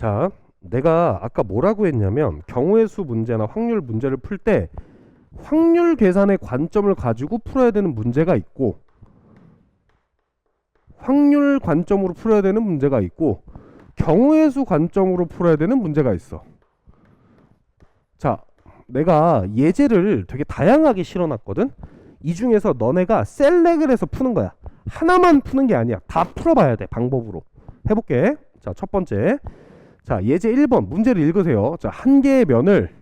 자, 내가 아까 뭐라고 했냐면 경우의 수 문제나 확률 문제를 풀 때 확률 계산의 관점을 가지고 풀어야 되는 문제가 있고 확률 관점으로 풀어야 되는 문제가 있고 경우의 수 관점으로 풀어야 되는 문제가 있어. 자, 내가 예제를 되게 다양하게 실어놨거든. 이 중에서 너네가 셀렉을 해서 푸는 거야. 하나만 푸는 게 아니야. 다 풀어봐야 돼. 방법으로 해볼게. 자, 첫 번째, 자, 예제 1번 문제를 읽으세요. 자, 한 개의 면을,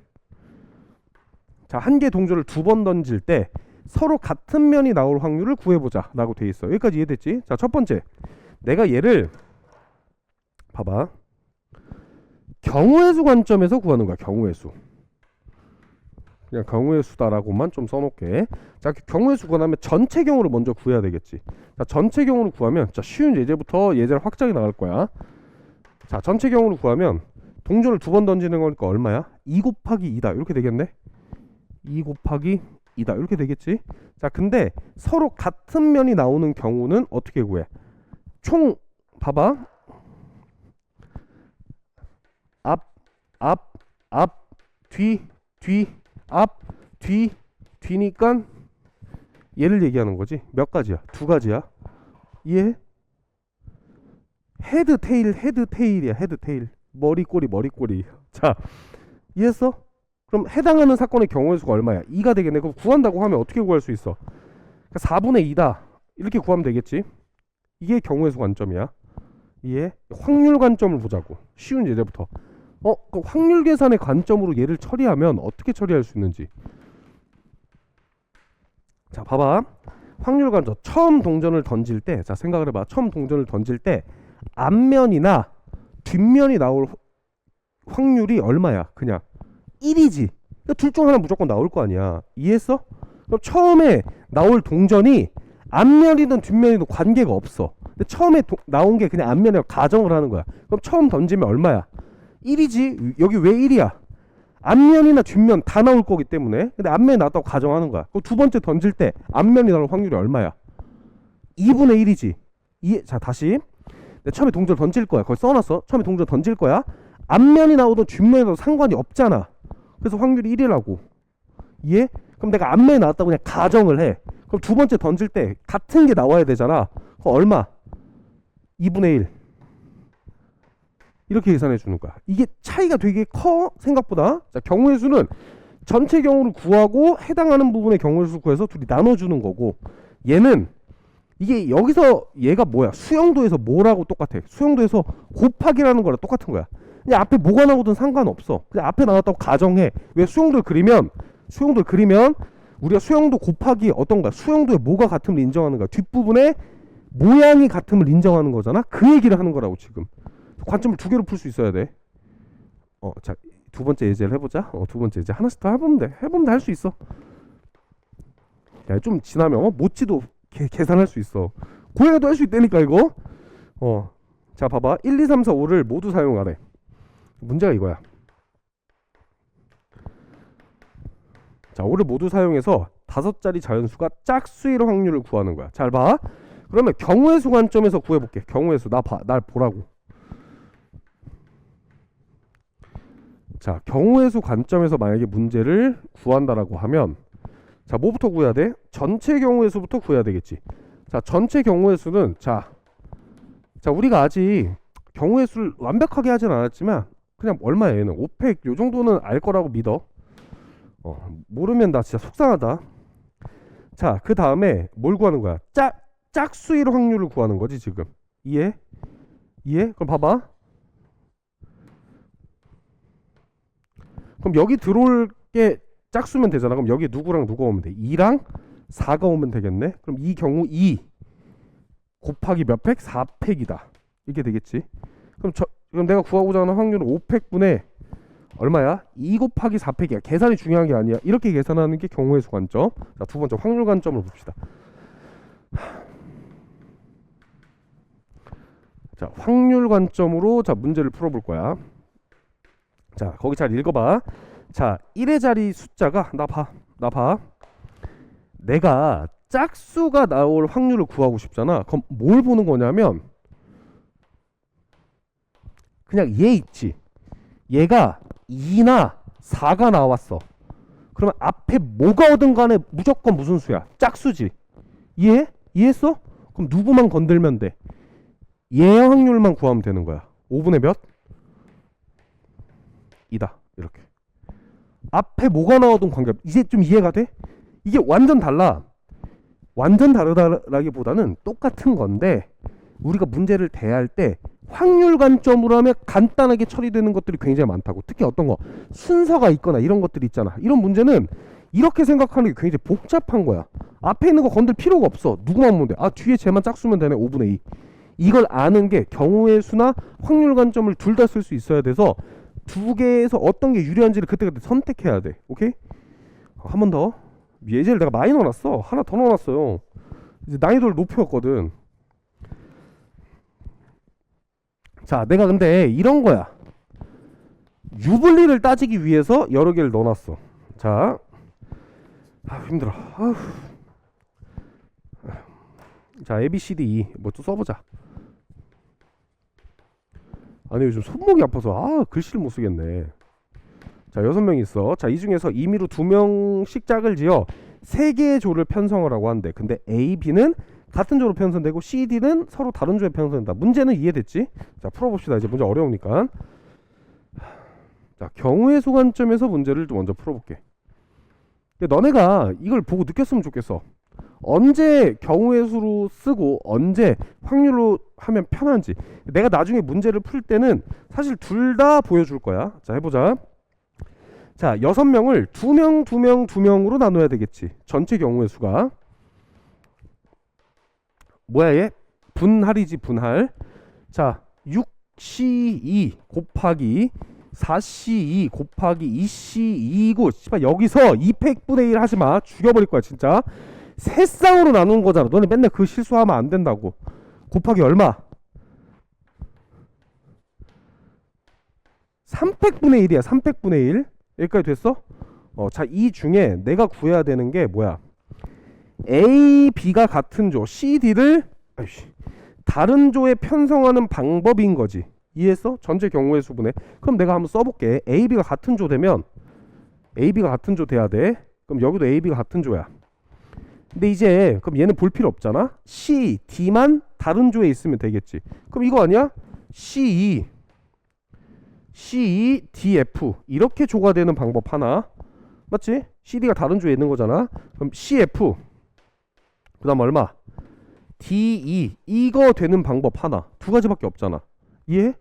자, 한 개의 동전을 두 번 던질 때 서로 같은 면이 나올 확률을 구해보자 라고 돼 있어. 여기까지 이해됐지? 자, 첫 번째, 내가 얘를 봐봐, 경우의 수 관점에서 구하는 거야. 경우의 수, 그냥 경우의 수다라고만 좀 써놓게. 자, 경우의 수 구하면 전체 경우를 먼저 구해야 되겠지. 자, 전체 경우를 구하면, 자, 쉬운 예제부터 예제를 확장해 나갈 거야. 자, 전체 경우를 구하면 동전을 두 번 던지는 거니까 얼마야? 2 곱하기 2다 이렇게 되겠네. 2 곱하기 2다 이렇게 되겠지. 자, 근데 서로 같은 면이 나오는 경우는 어떻게 구해? 총 봐봐, 앞, 뒤, 앞, 뒤니까 얘를 얘기하는 거지. 몇 가지야? 두 가지야. 이해? 헤드 테일이야. 헤드 테일, 머리 꼬리. 자, 이해했어? 그럼 해당하는 사건의 경우의 수가 얼마야? 2가 되겠네. 그럼 구한다고 하면 어떻게 구할 수 있어? 그러니까 4분의 2다 이렇게 구하면 되겠지. 이게 경우의 수 관점이야. 이해? 확률 관점을 보자고. 쉬운 예제부터. 그 확률 계산의 관점으로 얘를 처리하면 어떻게 처리할 수 있는지. 자, 봐봐. 확률 관점. 처음 동전을 던질 때, 자, 생각을 해봐. 처음 동전을 던질 때 앞면이나 뒷면이 나올 확률이 얼마야? 그냥 1이지. 그러니까 둘 중 하나 무조건 나올 거 아니야. 이해했어? 그럼 처음에 나올 동전이 앞면이든 뒷면이든 관계가 없어. 근데 처음에 나온 게 그냥 앞면이라고 가정을 하는 거야. 그럼 처음 던지면 얼마야? 1이지. 여기 왜 1이야? 앞면이나 뒷면 다 나올 거기 때문에. 근데 앞면이 나왔다고 가정하는 거야. 그럼 두 번째 던질 때 앞면이 나올 확률이 얼마야? 2분의 1이지. 자, 다시. 처음에 동전 던질 거야. 거기 써놨어. 처음에 동전 던질 거야. 앞면이 나오든 뒷면이 나오든 상관이 없잖아. 그래서 확률이 1이라고. 이해? 그럼 내가 앞면이 나왔다고 그냥 가정을 해. 그럼 두 번째 던질 때 같은 게 나와야 되잖아. 그럼 얼마? 2분의 1. 이렇게 계산해 주는 거야. 이게 차이가 되게 커, 생각보다. 자, 경우의 수는 전체 경우를 구하고 해당하는 부분의 경우의 수 구해서 둘이 나눠주는 거고, 얘는 이게 여기서 얘가 뭐야? 수영도에서 뭐라고 똑같아? 수영도에서 곱하기라는 거랑 똑같은 거야. 그냥 앞에 뭐가 나오든 상관없어. 그냥 앞에 나왔다고 가정해. 왜? 수영도를 그리면 우리가 수영도 곱하기 어떤 거야? 수영도에 뭐가 같음을 인정하는 거야? 뒷부분에 모양이 같음을 인정하는 거잖아. 그 얘기를 하는 거라고. 지금 관점을 두 개로 풀 수 있어야 돼. 자, 두 번째 예제를 해보자. 두 번째 예제 하나씩 더 해보면 돼. 할 수 있어. 야, 좀 지나면 모찌도 계산할 수 있어. 고해가도 할 수 있다니까 이거. 자, 봐봐. 1, 2, 3, 4, 5를 모두 사용하래. 문제가 이거야. 자, 5를 모두 사용해서 5자리 자연수가 짝수일 확률을 구하는 거야. 잘 봐. 그러면 경우의 수 관점에서 구해볼게. 경우의 수. 날 보라고. 자, 경우의 수 관점에서 만약에 문제를 구한다라고 하면, 자, 뭐부터 구해야 돼? 전체 경우의 수부터 구해야 되겠지. 자, 전체 경우의 수는, 자, 우리가 아직 경우의 수를 완벽하게 하진 않았지만 그냥 얼마야 얘는? 500 요 정도는 알 거라고 믿어. 모르면 나 진짜 속상하다. 자, 그 다음에 뭘 구하는 거야? 짝수일 확률을 구하는 거지 지금. 이해? 그럼 봐봐. 그럼 여기 들어올 게 짝수면 되잖아. 그럼 여기 누구랑 누가 오면 돼? 2랑 4가 오면 되겠네. 그럼 이 경우 2 곱하기 몇 팩? 4팩이다. 이게 되겠지. 그럼 내가 구하고자 하는 확률은 5팩분의 얼마야? 2 곱하기 4팩이야. 계산이 중요한 게 아니야. 이렇게 계산하는 게 경우의 수 관점. 자, 두 번째 확률 관점을 봅시다. 자, 확률 관점으로 자 문제를 풀어볼 거야. 자, 거기 잘 읽어봐. 자, 1의 자리 숫자가 나 봐. 내가 짝수가 나올 확률을 구하고 싶잖아. 그럼 뭘 보는 거냐면 그냥 얘 있지. 얘가 2나 4가 나왔어. 그러면 앞에 뭐가 오든 간에 무조건 무슨 수야? 짝수지. 이해해? 이해했어? 그럼 누구만 건들면 돼? 얘 확률만 구하면 되는 거야. 5분의 몇? 2다. 이렇게. 앞에 뭐가 나오든 관계없. 이제 좀 이해가 돼? 이게 완전 달라. 완전 다르다라기보다는 똑같은 건데 우리가 문제를 대할 때 확률 관점으로 하면 간단하게 처리되는 것들이 굉장히 많다고. 특히 어떤 거 순서가 있거나 이런 것들이 있잖아. 이런 문제는 이렇게 생각하는 게 굉장히 복잡한 거야. 앞에 있는 거 건들 필요가 없어. 누구만 보면 돼. 아, 뒤에 쟤만 짝수면 되네. 5분의 2. 이걸 아는 게 경우의 수나 확률 관점을 둘 다 쓸 수 있어야 돼서 두 개에서 어떤 게 유리한지를 그때그때 선택해야 돼. 오케이? 한 번 더. 예제를 내가 많이 넣어놨어. 하나 더 넣어놨어요. 이제 난이도를 높였거든. 자, 내가 근데 이런 거야. 유불리를 따지기 위해서 여러 개를 넣어놨어. 자, 힘들어. 아휴. 자, A, B, C, D, E 뭐 또 써보자. 아니 요즘 손목이 아파서 글씨를 못 쓰겠네. 자, 6명이 있어. 자, 이 중에서 임의로 2명씩 짝을 지어 3개의 조를 편성을 하고 한대. 근데 A, B는 같은 조로 편성되고 C, D는 서로 다른 조에 편성된다. 문제는 이해됐지? 자, 풀어봅시다. 이제 문제 어려우니까. 자, 경우의 수 관점에서 문제를 좀 먼저 풀어볼게. 너네가 이걸 보고 느꼈으면 좋겠어. 언제 경우의 수로 쓰고 언제 확률로 하면 편한지. 내가 나중에 문제를 풀 때는 사실 둘 다 보여줄 거야. 자, 해보자. 자, 6명을 2명, 2명, 2명으로 나눠야 되겠지. 전체 경우의 수가. 뭐야 얘? 분할이지, 분할. 자, 6C2 곱하기 4C2 곱하기 2C2고 씨발 여기서 2팩분의 1 하지마. 죽여버릴 거야 진짜. 세 쌍으로 나누는 거잖아. 너네 맨날 그 실수하면 안 된다고. 곱하기 얼마? 3팩분의 1이야. 3팩분의 1. 여기까지 됐어? 자, 이 중에 내가 구해야 되는 게 뭐야? A, B가 같은 조, C, D를 다른 조에 편성하는 방법인 거지. 이해했어? 전체 경우의 수분에. 그럼 내가 한번 써볼게. A, B가 같은 조 되면 A, B가 같은 조 돼야 돼. 그럼 여기도 A, B가 같은 조야. 근데 이제 그럼 얘는 볼 필요 없잖아. C, D만 다른 조에 있으면 되겠지. 그럼 이거 아니야? C2 DF 이렇게 조가 되는 방법 하나. 맞지? CD가 다른 조에 있는 거잖아. 그럼 CF 그 다음 얼마? DE 이거 되는 방법 하나. 두 가지밖에 없잖아. 이해?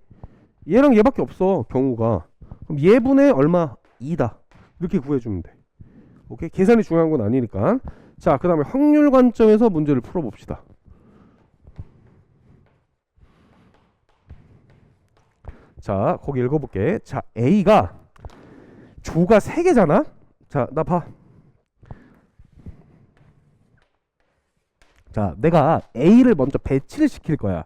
얘랑 얘밖에 없어 경우가. 그럼 얘분의 얼마? 2다. 이렇게 구해주면 돼. 오케이? 계산이 중요한 건 아니니까. 자, 그 다음에 확률 관점에서 문제를 풀어봅시다. 자, 거기 읽어볼게. 자, A가 조가 3개잖아. 자, 나 봐. 자, 내가 A를 먼저 배치를 시킬 거야.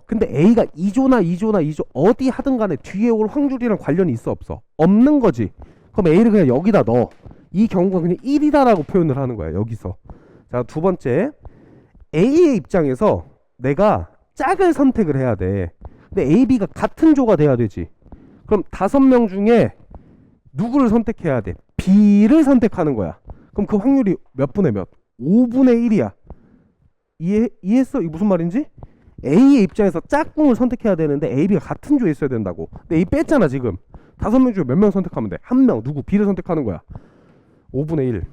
근데 A가 2조나 2조나 2조 어디 하든 간에 뒤에 올 확률이랑 관련이 있어 없어? 없는 거지. 그럼 A를 그냥 여기다 넣어. 이 경우가 그냥 1이다라고 표현을 하는 거야. 여기서. 자, 두 번째. A의 입장에서 내가 짝을 선택을 해야 돼. 근데 A, B가 같은 조가 돼야 되지. 그럼 5명 중에 누구를 선택해야 돼? B를 선택하는 거야. 그럼 그 확률이 몇 분의 몇? 5분의 1이야. 이해했어? 이게 무슨 말인지? A의 입장에서 짝꿍을 선택해야 되는데 A, B가 같은 조에 있어야 된다고. 근데 A 뺐잖아 지금. 5명 중에 몇 명 선택하면 돼? 1명. 누구? B를 선택하는 거야. 5분의 1.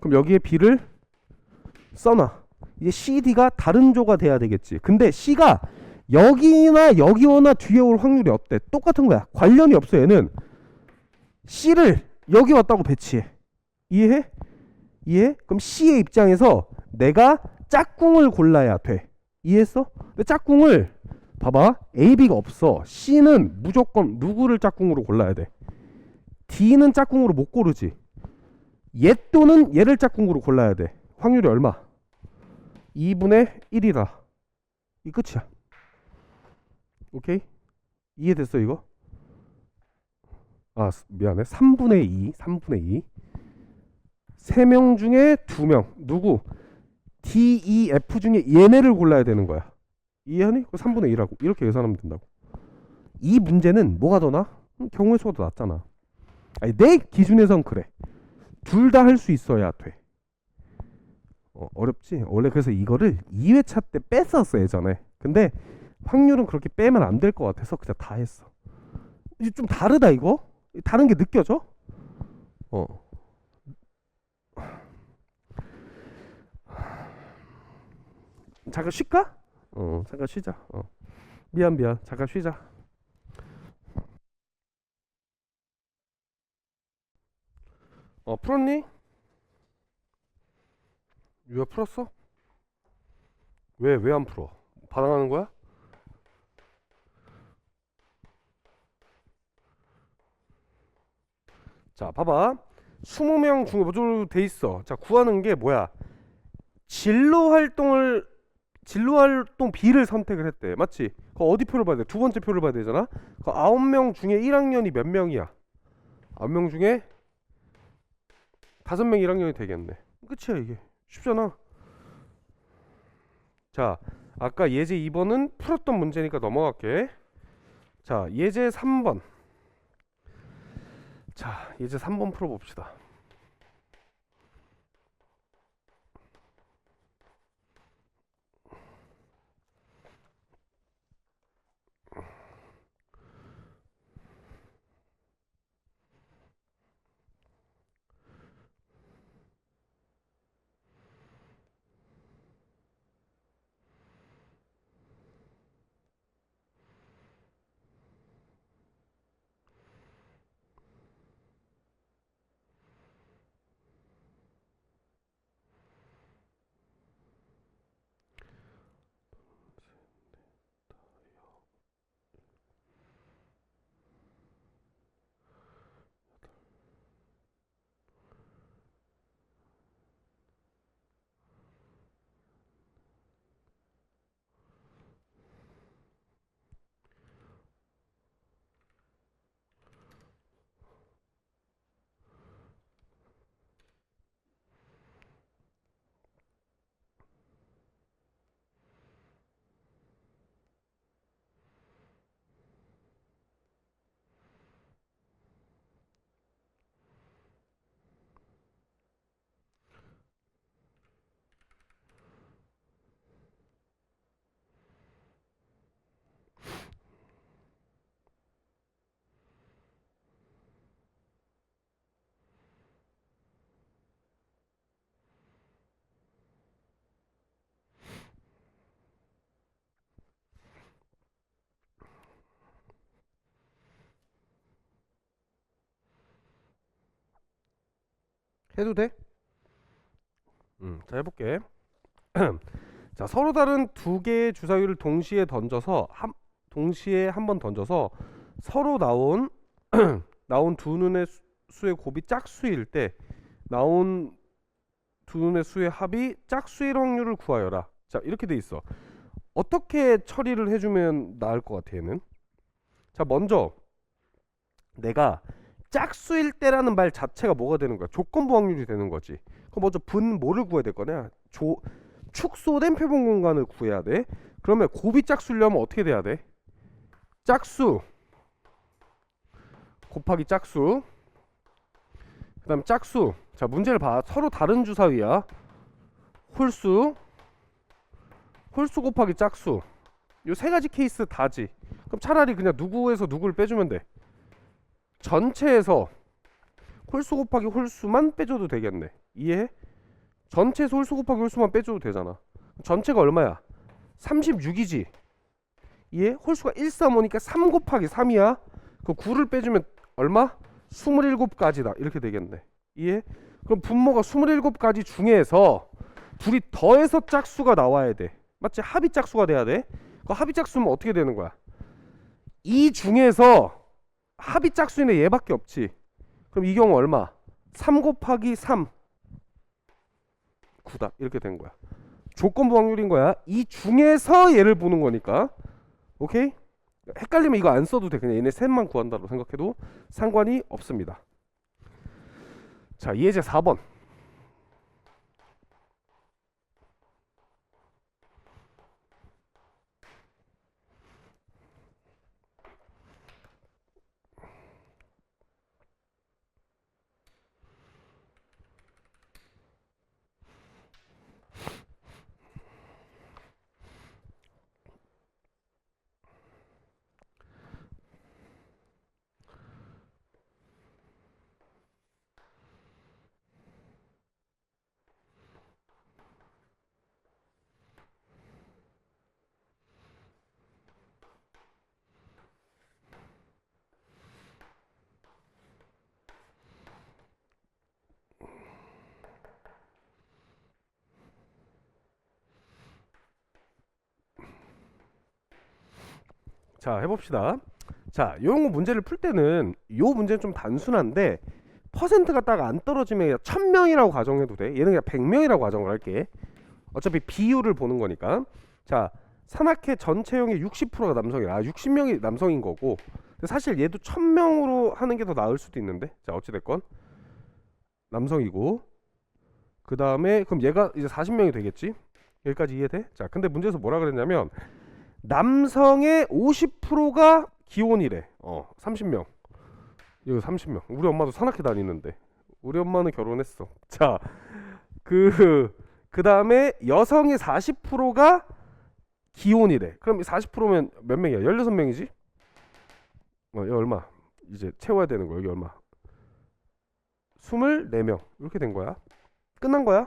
그럼 여기에 B를 써놔. 이제 CD가 다른 조가 돼야 되겠지. 근데 C가 여기나 여기 오나 뒤에 올 확률이 어때? 똑같은 거야. 관련이 없어 얘는. C를 여기 왔다고 배치해. 이해해? 이해? 그럼 C의 입장에서 내가 짝꿍을 골라야 돼. 이해했어? 근데 짝꿍을 봐봐. A, B가 없어. C는 무조건 누구를 짝꿍으로 골라야 돼. D는 짝꿍으로 못 고르지. 얘 또는 얘를 짝꿍으로 골라야 돼. 확률이 얼마? 2분의 1이다. 이 끝이야. 오케이? 이해됐어 이거? 아 미안해. 3분의 2 3명 중에 2명 누구? D, E, F 중에 얘네를 골라야 되는 거야. 이해하니? 3분의 1하고 이렇게 계산하면 된다고. 이 문제는 뭐가 더 나? 경우의 수가 더 낫잖아. 아니, 내 기준에선 그래. 둘 다 할 수 있어야 돼. 어렵지? 원래 그래서 이거를 2회차 때 뺐었어 예전에. 근데 확률은 그렇게 빼면 안 될 것 같아서 그냥 다 했어. 이게 좀 다르다 이거? 다른 게 느껴져? 어. 잠깐 쉴까? 잠깐 쉬자. 미안. 잠깐 쉬자. 풀었니? 유아 풀었어? 왜 안 풀어? 반항하는 거야? 자, 봐봐. 20명 중에 뭐로 돼 있어. 자, 구하는 게 뭐야? 진로 활동 B를 선택을 했대. 맞지? 그 어디 표를 봐야 돼? 두 번째 표를 봐야 되잖아. 그 9명 중에 1학년이 몇 명이야? 9명 중에 5명 1학년이 되겠네. 끝이야 이게. 쉽잖아. 자, 아까 예제 2번은 풀었던 문제니까 넘어갈게. 자, 예제 3번. 자, 예제 3번 풀어봅시다. 해도 돼? 자, 해볼게. 자, 서로 다른 두 개의 주사위를 동시에 한 번 던져서 서로 나온 두 눈의 수의 곱이 짝수일 때 나온 두 눈의 수의 합이 짝수일 확률을 구하여라. 자, 이렇게 돼 있어. 어떻게 처리를 해주면 나을 것 같아 얘는? 자, 먼저 내가 짝수일 때라는 말 자체가 뭐가 되는 거야? 조건부 확률이 되는 거지. 그럼 먼저 뭐를 구해야 될 거냐? 축소된 표본 공간을 구해야 돼. 그러면 곱이 짝수려면 어떻게 돼야 돼? 짝수 곱하기 짝수. 그다음 짝수. 자, 문제를 봐. 서로 다른 주사위야. 홀수 곱하기 짝수. 요 세 가지 케이스 다지. 그럼 차라리 그냥 누구에서 누구를 빼주면 돼. 전체에서 홀수 곱하기 홀수만 빼줘도 되겠네. 이해해? 전체에서 홀수 곱하기 홀수만 빼줘도 되잖아. 전체가 얼마야? 36이지. 이해? 홀수가 1, 3, 5니까 3 곱하기 3이야. 그 9를 빼주면 얼마? 27가지다. 이렇게 되겠네. 이해? 그럼 분모가 27가지 중에서 둘이 더해서 짝수가 나와야 돼. 맞지? 합이 짝수가 돼야 돼. 그 합이 짝수면 어떻게 되는 거야? 이 중에서 합이 짝수는 얘밖에 없지. 그럼 이 경우 얼마? 3 곱하기 3 9다. 이렇게 된 거야. 조건부 확률인 거야. 이 중에서 얘를 보는 거니까. 오케이? 헷갈리면 이거 안 써도 돼. 그냥 얘네 셋만 구한다고 생각해도 상관이 없습니다. 자, 예제 4번. 자, 해봅시다. 자, 요런 거 문제를 풀 때는 요 문제는 좀 단순한데 퍼센트가 딱 안 떨어지면 1000명이라고 가정해도 돼. 얘는 그냥 100명이라고 가정을 할게. 어차피 비율을 보는 거니까. 자, 산악회 전체용의 60%가 남성이야. 아, 60명이 남성인 거고. 근데 사실 얘도 1000명으로 하는 게 더 나을 수도 있는데. 자, 어찌됐건 남성이고, 그 다음에 그럼 얘가 이제 40명이 되겠지. 여기까지 이해돼? 자, 근데 문제에서 뭐라 그랬냐면 남성의 50%가 기혼이래. 30명. 이거 30명. 우리 엄마도 산악회 다니는데. 우리 엄마는 결혼했어. 자, 그 다음에 여성의 40%가 기혼이래. 그럼 40%면 몇 명이야? 16명이지? 여기 얼마? 이제 채워야 되는 거. 여기 얼마? 24명. 이렇게 된 거야. 끝난 거야.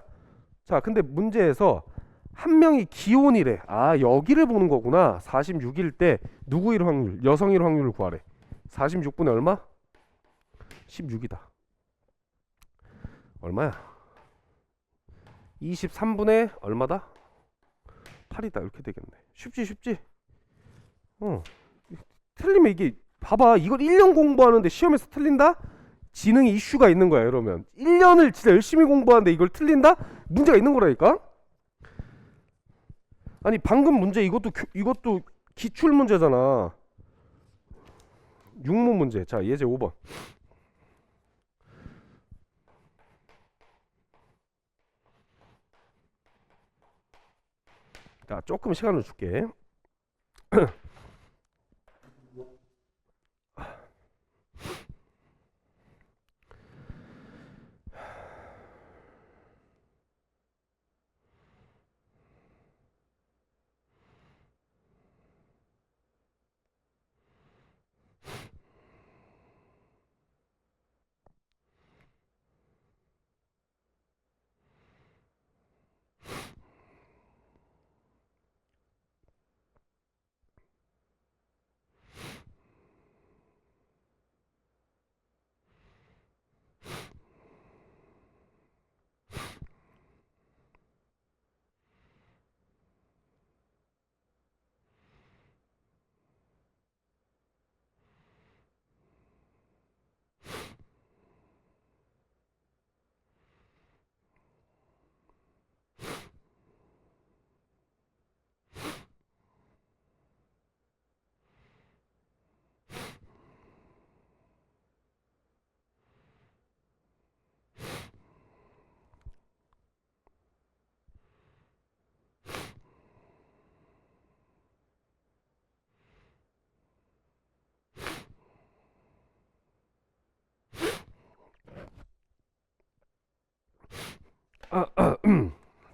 자, 근데 문제에서 한 명이 기혼이래. 아, 여기를 보는 거구나. 46일 때 누구일 확률? 여성일 확률을 구하래. 46분의 얼마? 16이다. 얼마야? 23분의 얼마다? 8이다. 이렇게 되겠네. 쉽지. 틀리면 이게 봐봐. 이걸 1년 공부하는데 시험에서 틀린다? 지능이 이슈가 있는 거야. 이러면 1년을 진짜 열심히 공부하는데 이걸 틀린다? 문제가 있는 거라니까? 아니 방금 문제 이것도 기출 문제잖아. 6문 문제. 자, 예제 5번. 자, 조금 시간을 줄게.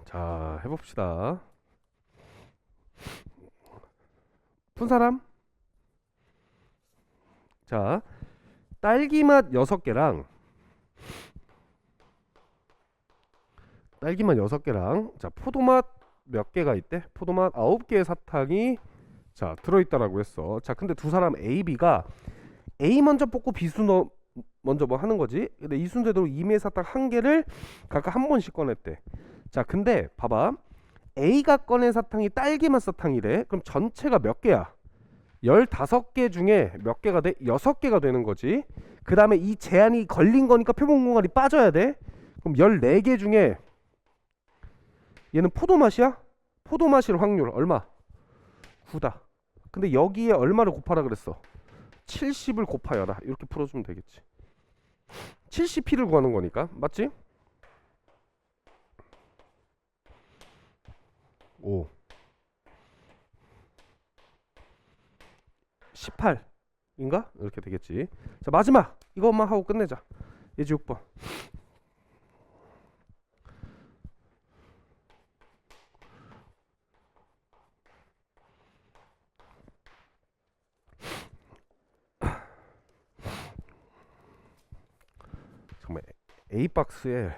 자, 해봅시다. 푼 사람? 자, 딸기맛 6개랑 자, 포도맛 몇 개가 있대? 포도맛 9개의 사탕이 자, 들어있다라고 했어. 자, 근데 두 사람 A, B가 A 먼저 뽑고 B 순서 먼저 뭐 하는 거지. 근데 이 순서대로 이메일 사탕 한 개를 각각 한 번씩 꺼냈대. 자, 근데 봐봐. A가 꺼낸 사탕이 딸기맛 사탕이래. 그럼 전체가 몇 개야? 15개 중에 몇 개가 돼? 6개가 되는 거지. 그 다음에 이 제한이 걸린 거니까 표본 공간이 빠져야 돼. 그럼 14개 중에 얘는 포도맛이야? 포도맛일 확률 얼마? 9다. 근데 여기에 얼마를 곱하라 그랬어? 70을 곱하여라. 이렇게 풀어주면 되겠지. 70p를 구하는 거니까. 맞지? 5 18인가? 이렇게 되겠지. 자, 마지막 이것만 하고 끝내자. 예지 6번. 정말 A 박스에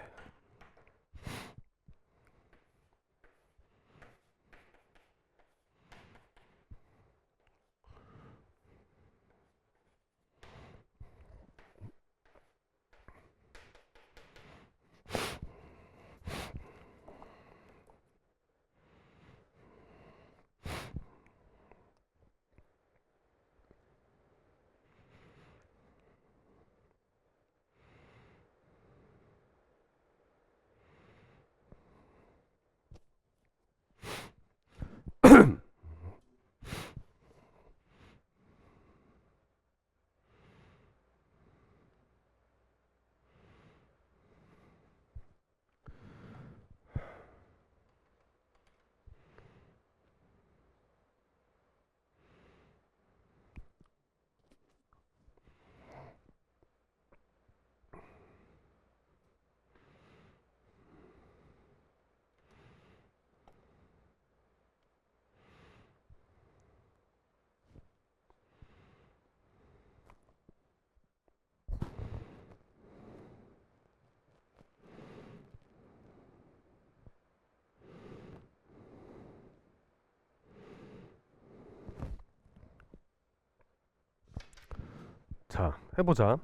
자, 해보자.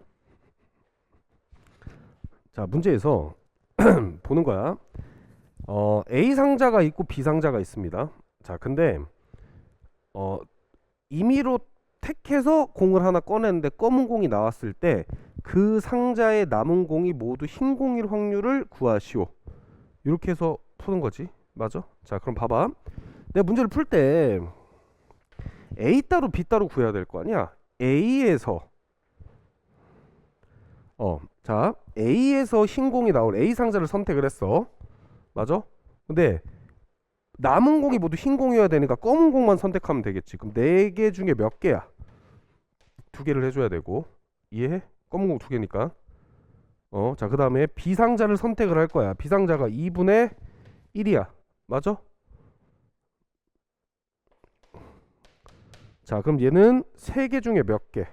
자, 문제에서 보는 거야. A 상자가 있고 B 상자가 있습니다. 자, 근데 임의로 택해서 공을 하나 꺼냈는데 검은 공이 나왔을 때 그 상자에 남은 공이 모두 흰 공일 확률을 구하시오. 이렇게 해서 푸는 거지. 맞아? 자, 그럼 봐봐. 내가 문제를 풀 때 A 따로 B 따로 구해야 될 거 아니야. A에서 자, A에서 흰 공이 나올 A 상자를 선택을 했어. 맞아? 근데 남은 공이 모두 흰 공이어야 되니까 검은 공만 선택하면 되겠지. 그럼 4개 중에 몇 개야? 2개를 해줘야 되고. 이해해? 검은 공 2개니까. 자, 그 다음에 B 상자를 선택을 할 거야. B 상자가 2분의 1이야. 맞아? 자, 그럼 얘는 3개 중에 몇 개?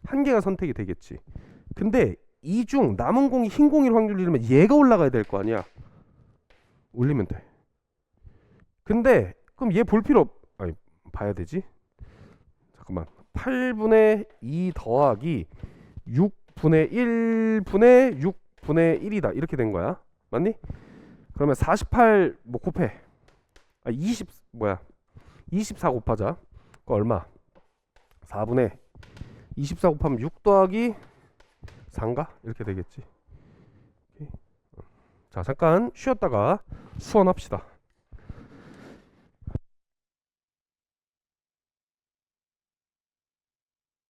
1개가 선택이 되겠지. 근데 이 중 남은 공이 흰 공일 확률이라면 얘가 올라가야 될 거 아니야. 올리면 돼. 근데 그럼 얘 볼 필요 아니, 봐야 되지. 잠깐만. 8분의 2 더하기 6분의 1분의 6분의 1이다. 이렇게 된 거야. 맞니? 그러면 48 뭐 곱해. 20 뭐야? 24 곱하자. 그거 얼마? 4분의 24 곱하면 6 더하기 4인가? 이렇게 되겠지. 자, 잠깐 쉬었다가 수원합시다.